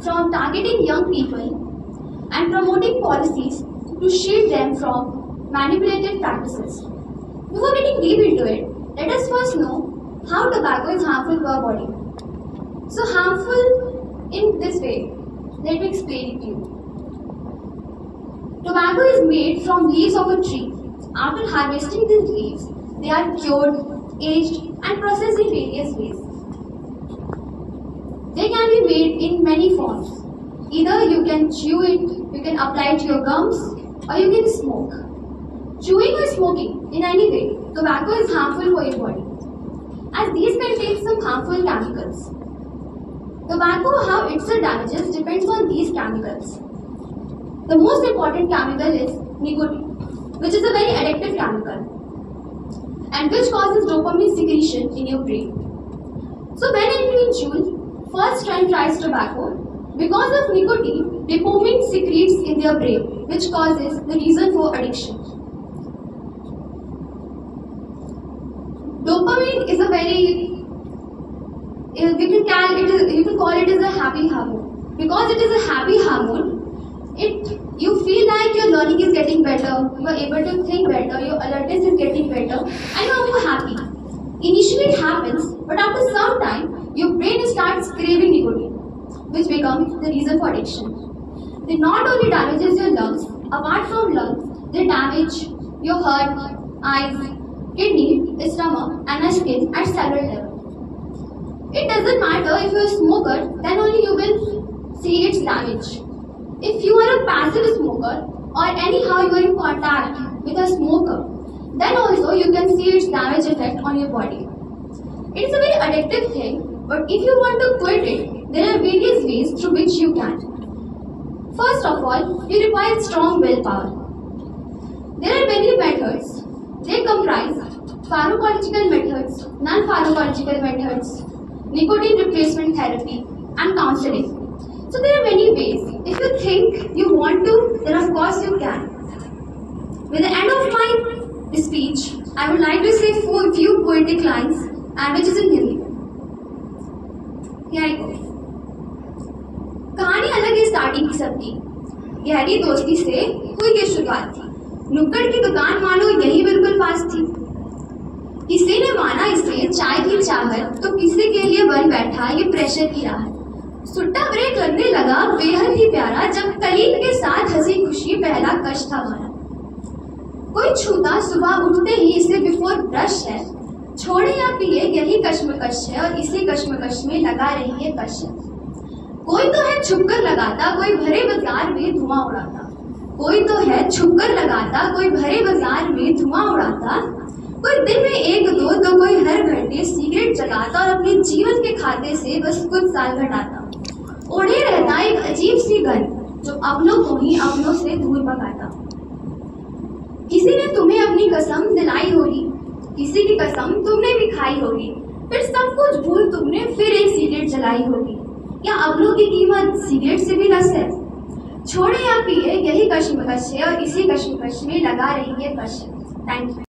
from targeting young people and promoting policies to shield them from manipulative practices. Before getting deep into it, let us first know how tobacco is harmful to our body. So harmful in this way, let me explain it to you. Tobacco is made from leaves of a tree. After harvesting these leaves, they are cured, aged and processed in various ways. They can be made in many forms. Either you can chew it, you can apply it to your gums, or you can smoke. Chewing or smoking, in any way, tobacco is harmful for your body, as these contain some harmful chemicals. Tobacco, how it damages, depends on these chemicals. The most important chemical is nicotine, which is a very addictive chemical and which causes dopamine secretion in your brain. So when an individual first tries tobacco, because of nicotine, dopamine secretes in their brain, which causes the reason for addiction. Dopamine is a very, you can call it as a happy hormone. Because it is a happy hormone, you feel like your learning is getting better, you are able to think better, your alertness is getting better, and you are more happy. Initially it happens, but after some time, your brain starts craving nicotine, which becomes the reason for addiction. They not only damages your lungs, apart from lungs, they damage your heart, eyes, kidney, stomach, and your skin at several levels. It doesn't matter if you are a smoker, then only you will see its damage. If you are a passive smoker or anyhow you are in contact with a smoker, then also you can see its damage effect on your body. It is a very addictive thing, but if you want to quit it, there are various ways through which you can. First of all, you require strong willpower. There are many methods. They comprise pharmacological methods, non-pharmacological methods, nicotine replacement therapy, and counseling. So there are many ways. If you think you want to, then of course you can. With the end of my speech, I would like to say a few poetic lines, and which is in Hindi. Here I go. कहानी अलग है starting की सबकी, गहरी दोस्ती से हुई ये शुरुआत थी, नुक्कड़ की दुकान मानो यही बिल्कुल पास थी, किसी ने माना इसे चाय की चाहत तो किसी के लिए बन बैठा ये प्रेशर की राहत, सुट्टा ब्रेक लगने लगा बेहद ही प्यारा जब कलीग के साथ हंसी खुशी पहला कश था हमारा, कोई छूता सुबह उठते ही इसे बिफोर ब्रश है, छोड़े या पिए यही कश्मकश है और इसी कश्मकश में लगा रही है कश है, कोई तो है छुपकर लगाता कोई भरे बाजार में धुआं उड़ाता, कोई तो है छुपकर लगाता कोई भरे बाजार में धुआं उड़ाता, कोई दिन में एक दो तो कोई हर घंटे सिगरेट जलाता और अपने जीवन के खाते से बस कुछ साल घटाता, ओढ़े रहता एक अजीब सी गन जो अपनों को ही अपनों से दूर भगाता, किसी ने तुम्हें अपनी कसम दिलाई होगी, किसी की कसम तुमने भी खाई होगी, फिर सब कुछ भूल तुमने फिर एक सिगरेट जलाई होगी, या अपनों की कीमत सिगरेट से भी लस है, छोड़े या पिए यही कश्मकश है और इसी कश्मकश में लगा रही है कश। Thank you.